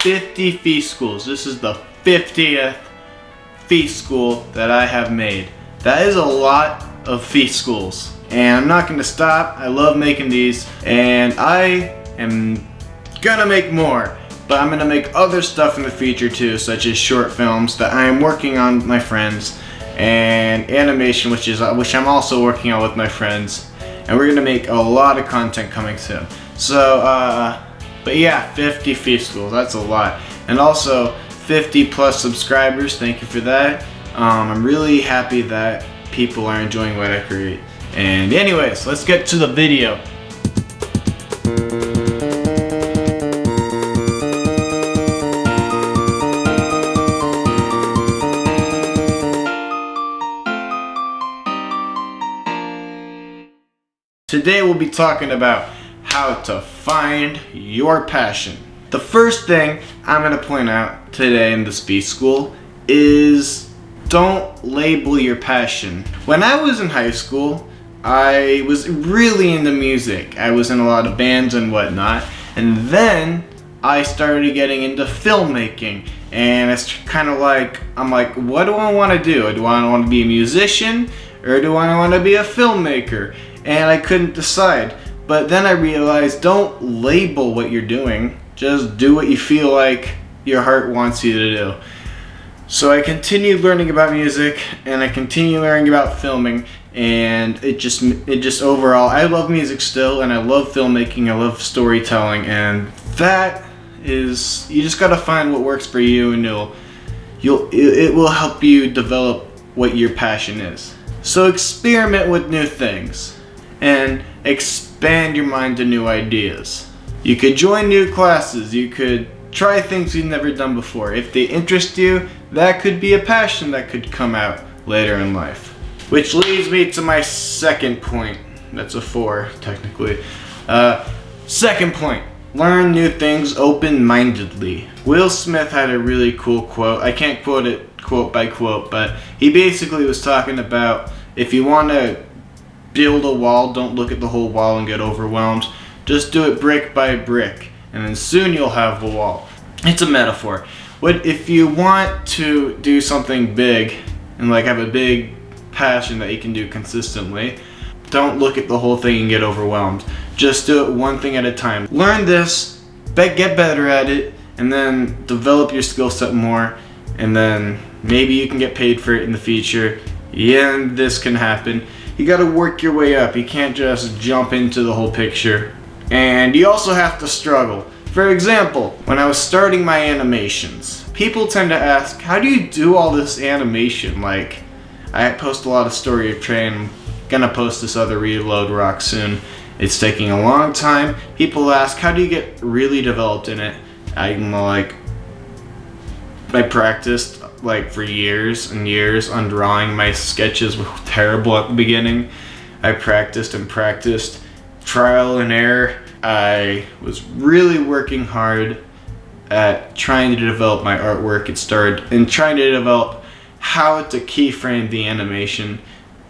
50 Feece Schools. This is the 50th Feece School that I have made. That is a lot of Feece Schools. And I'm not gonna stop. I love making these, and I am gonna make more. But I'm gonna make other stuff in the future too, such as short films that I am working on with my friends, and animation, which I'm also working on with my friends. And we're gonna make a lot of content coming soon. So, but yeah, 50 Feece Schools, that's a lot. And also 50 plus subscribers, thank you for that. I'm really happy that people are enjoying what I create. And anyways, let's get to the video. Today we'll be talking about how to find your passion. The first thing I'm going to point out today in this Feece School is don't label your passion. When I was in high school, I was really into music. I was in a lot of bands and whatnot, and then I started getting into filmmaking, and it's kind of like, I'm like, what do I want to do? Do I want to be a musician, or do I want to be a filmmaker? And I couldn't decide. But then I realized, don't label what you're doing, just do what you feel like your heart wants you to do. So I continued learning about music, and I continued learning about filming, and it just overall, I love music still, and I love filmmaking, I love storytelling, and that is, you just gotta find what works for you, and it will help you develop what your passion is. So experiment with new things, and expand your mind to new ideas. You could join new classes, you could try things you've never done before. If they interest you, that could be a passion that could come out later in life. Which leads me to my second point. That's a 4, technically. Second point, learn new things open-mindedly. Will Smith had a really cool quote. I can't quote it quote by quote, but he basically was talking about, if you want to build a wall, don't look at the whole wall and get overwhelmed. Just do it brick by brick, and then soon you'll have a wall. It's a metaphor. What if you want to do something big and like have a big passion that you can do consistently, don't look at the whole thing and get overwhelmed. Just do it one thing at a time. Learn this, get better at it, and then develop your skill set more, and then maybe you can get paid for it in the future. Yeah, and this can happen. You gotta work your way up. You can't just jump into the whole picture. And you also have to struggle. For example, when I was starting my animations, people tend to ask, how do you do all this animation? Like, I post a lot of Story of Train. I'm gonna post this other Reload Rock soon. It's taking a long time. People ask, how do you get really developed in it? I'm like, I practiced like for years and years on drawing. My sketches were terrible at the beginning. I practiced and practiced, trial and error. I was really working hard at trying to develop my artwork. It started in trying to develop how to keyframe the animation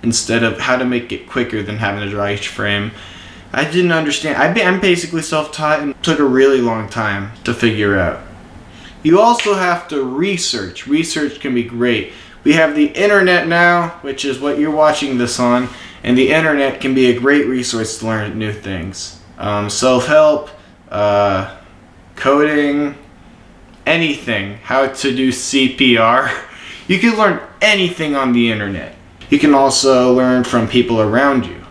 instead of how to make it quicker than having to draw each frame. I didn't understand. I'm basically self-taught, and it took a really long time to figure out. You also have to research. Research can be great. We have the internet now, which is what you're watching this on, and the internet can be a great resource to learn new things. Self-help, coding, anything, how to do CPR. You can learn anything on the internet. You can also learn from people around you.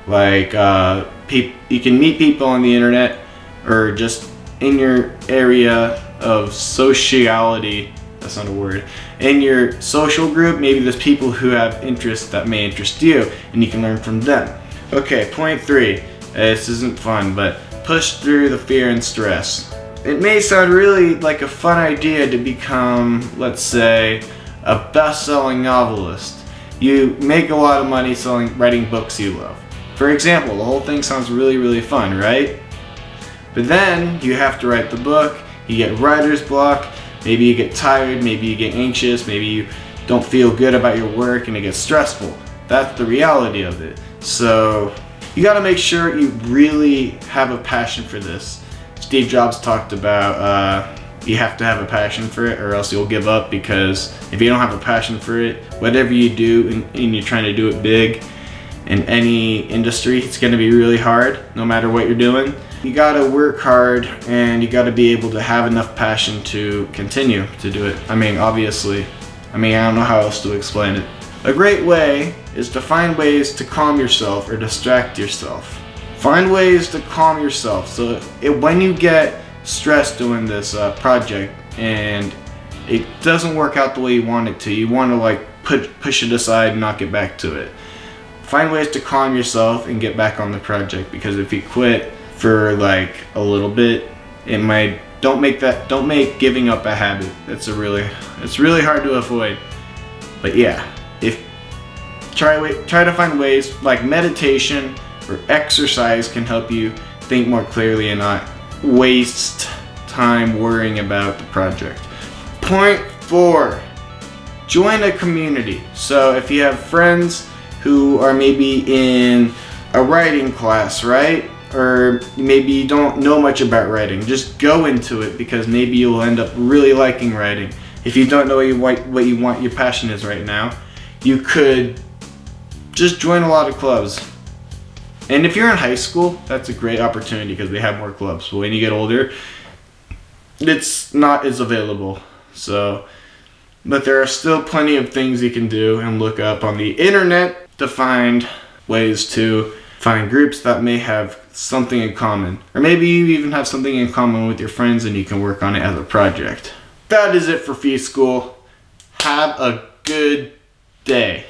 Like, you can meet people on the internet, or just in your area of sociality, that's not a word, in your social group, maybe there's people who have interests that may interest you, and you can learn from them. Okay, point 3. This isn't fun, but push through the fear and stress. It may sound really like a fun idea to become, let's say, a best-selling novelist. You make a lot of money writing books you love. For example, the whole thing sounds really, really fun, right? But then you have to write the book, you get writer's block, maybe you get tired, maybe you get anxious, maybe you don't feel good about your work and it gets stressful. That's the reality of it. So you gotta make sure you really have a passion for this. Steve Jobs talked about you have to have a passion for it or else you'll give up, because if you don't have a passion for it, whatever you do and you're trying to do it big in any industry, it's going to be really hard no matter what you're doing. You got to work hard and you got to be able to have enough passion to continue to do it. I mean, obviously, I don't know how else to explain it. A great way is to find ways to calm yourself or distract yourself. Find ways to calm yourself so when you get stressed doing this project and it doesn't work out the way you want it to, you want to like push it aside and not get back to it. Find ways to calm yourself and get back on the project, because if you quit for like a little bit, don't make giving up a habit. It's really hard to avoid. But yeah, try to find ways like meditation or exercise can help you think more clearly and not waste time worrying about the project. Point 4, join a community. So if you have friends who are maybe in a writing class, right? Or maybe you don't know much about writing, just go into it, because maybe you'll end up really liking writing. If you don't know what you want, your passion is right now, you could just join a lot of clubs. And if you're in high school, that's a great opportunity because they have more clubs. But when you get older, it's not as available. But there are still plenty of things you can do and look up on the internet to find ways to find groups that may have something in common. Or maybe you even have something in common with your friends and you can work on it as a project. That is it for Feece School. Have a good day.